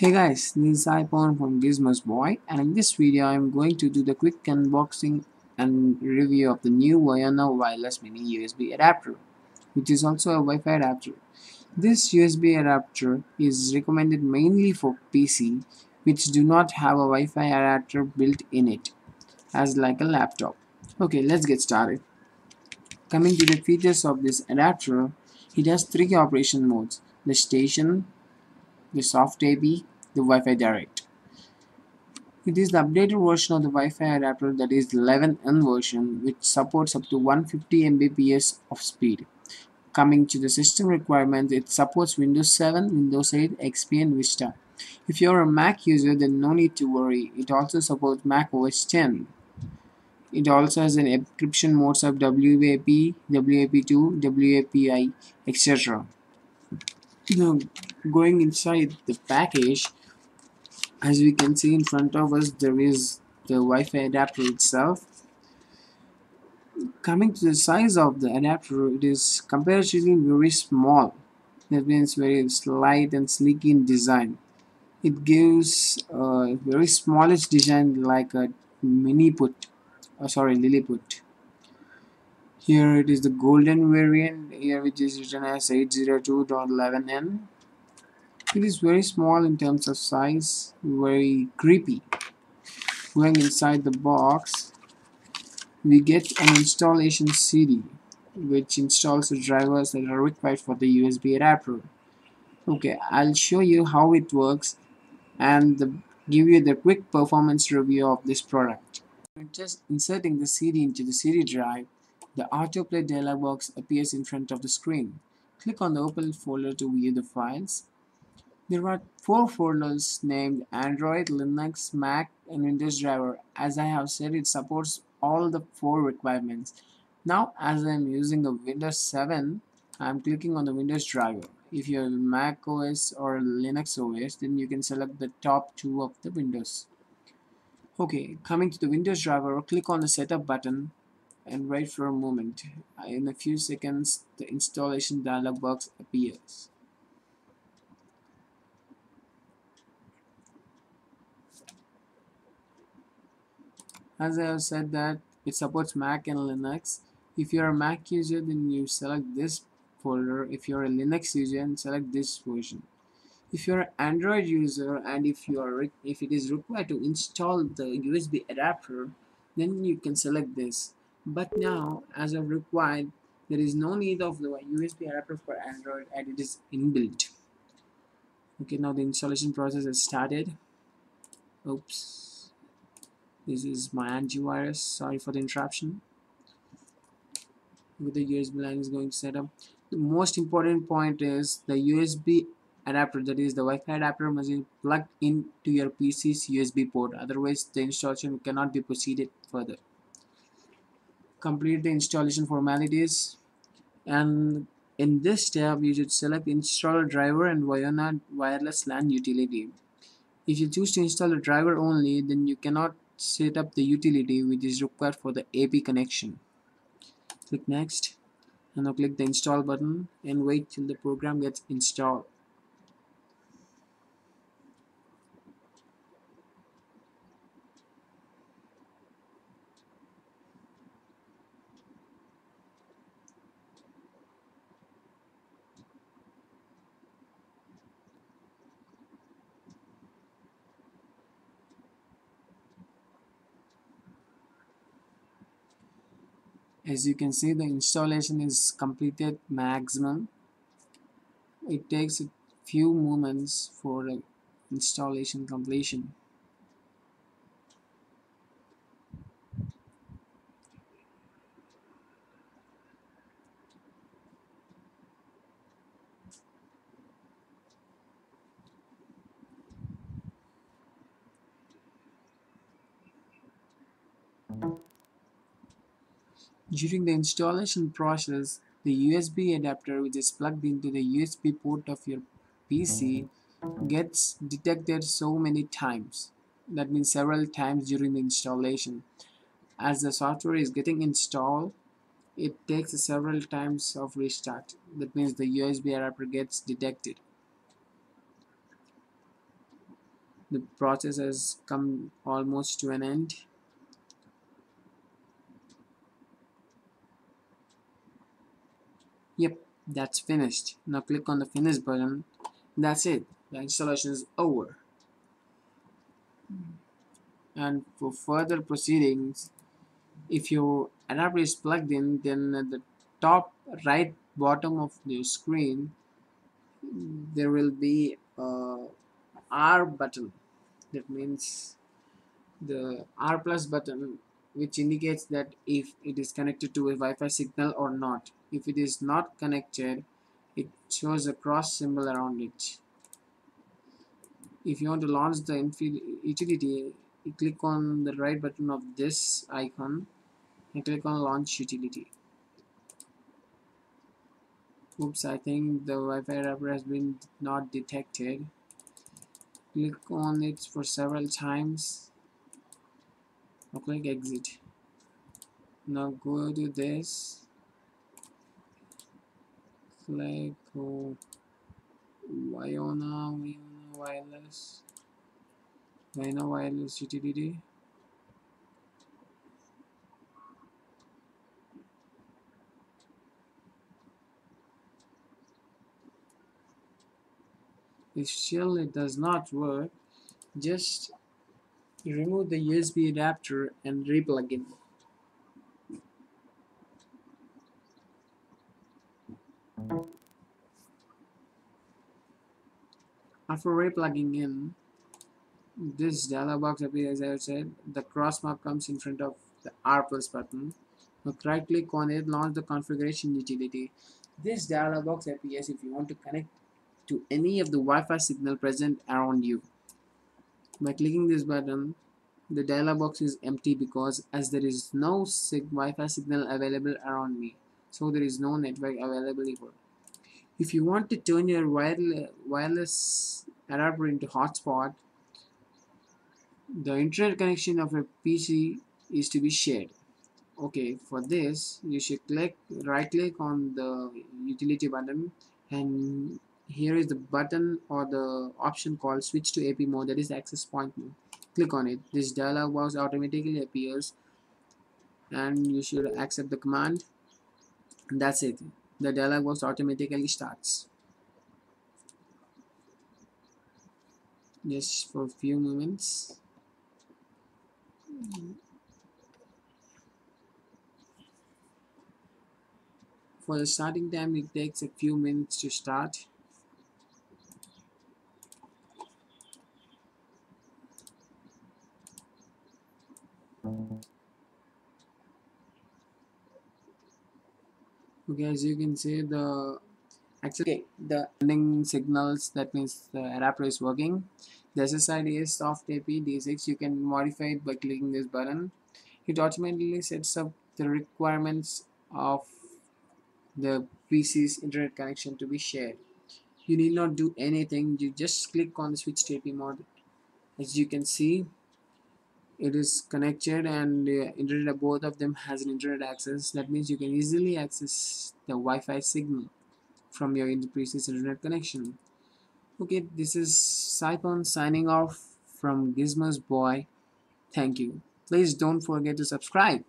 Hey guys, this is iPhone from Gizmos Boy, and in this video I am going to do the quick unboxing and review of the new Wayona wireless mini USB adapter, which is also a Wi-Fi adapter. This USB adapter is recommended mainly for PC which do not have a Wi-Fi adapter built in it, as like a laptop. Okay, let's get started. Coming to the features of this adapter, it has three operation modes: the station, the soft AB, the Wi-Fi direct. It is the updated version of the Wi-Fi adapter, that is 11N version, which supports up to 150 Mbps of speed. Coming to the system requirements, it supports Windows 7, Windows 8, XP and Vista. If you are a Mac user, then no need to worry. It also supports Mac OS X. It also has an encryption modes of WAP, WAP2, WAPI, etc. Now, going inside the package, as we can see in front of us, there is the Wi-Fi adapter itself. Coming to the size of the adapter, it is comparatively very small. That means very slight and sleek in design. It gives a very smallish design like a mini put, Lilliput. Here it is the golden variant here, which is written as 802.11n. It is very small in terms of size, very creepy. Going inside the box, we get an installation CD which installs the drivers that are required for the USB adapter. Okay, I'll show you how it works and give you the quick performance review of this product. Just inserting the CD into the CD drive, the autoplay dialog box appears in front of the screen. Click on the open folder to view the files. There are four folders named Android, Linux, Mac, and Windows driver. As I have said, it supports all the four requirements. Now, as I am using a Windows 7, I am clicking on the Windows driver. If you have Mac OS or Linux OS, then you can select the top two of the Windows. Okay, coming to the Windows driver, click on the setup button and wait for a moment. In a few seconds, the installation dialog box appears. As I have said that it supports Mac and Linux. If you are a Mac user, then you select this folder. If you are a Linux user, then select this version. If you are an Android user and if it is required to install the USB adapter, then you can select this. But now, as of required, there is no need of the USB adapter for Android, and it is inbuilt. Okay, now the installation process has started. Oops, this is my antivirus. Sorry for the interruption. With the USB line is going to set up. The most important point is the USB adapter, that is the Wi-Fi adapter, must be plugged into your PC's USB port, otherwise the installation cannot be proceeded further. Complete the installation formalities, and in this step you should select install driver and Wayona wireless LAN utility. If you choose to install the driver only, then you cannot set up the utility which is required for the AP connection. Click next. And now click the install button and wait till the program gets installed. As you can see, the installation is completed maximum. It takes a few moments for the installation completion. During the installation process, the USB adapter, which is plugged into the USB port of your PC, gets detected so many times. That means several times during the installation. As the software is getting installed, it takes several times of restart. That means the USB adapter gets detected. The process has come almost to an end. Yep, that's finished. Now click on the finish button. That's it. The installation is over. And for further proceedings, if your adapter is plugged in, then at the top right bottom of your screen there will be a R button. That means the R plus button, which indicates that if it is connected to a Wi-Fi signal or not. If it is not connected, it shows a cross symbol around it. If you want to launch the utility, you click on the right button of this icon and click on launch utility. Oops, I think the Wi-Fi adapter has been not detected. Click on it for several times. Now click exit. Now go to this. Click Wayona wireless. Wayona wireless utility. If still it does not work, just remove the USB adapter and replug it. After replugging in, this dialog box appears. As I said, the cross mark comes in front of the R plus button. Now right click on it, launch the configuration utility. This dialog box appears if you want to connect to any of the Wi-Fi signal present around you. By clicking this button, the dialog box is empty because as there is no Wi-Fi signal available around me, so there is no network available here. If you want to turn your wireless adapter into hotspot, the internet connection of your PC is to be shared. Okay, for this you should right click on the utility button, and here is the button or the option called switch to AP mode, that is access point mode. Click on it. This dialog box automatically appears and you should accept the command, and that's it. The dialog box automatically starts. Just for a few moments. For the starting time, it takes a few minutes to start. Okay, as you can see, the sending signals, that means the adapter is working. The SSID is soft AP D6. You can modify it by clicking this button. It automatically sets up the requirements of the PC's internet connection to be shared. You need not do anything. You just click on the switch to AP mode. As you can see, it is connected and internet, both of them has an internet access. That means you can easily access the Wi-Fi signal from your PC's internet connection. Okay, this is Saipon signing off from Gizmo's Boy. Thank you. Please don't forget to subscribe.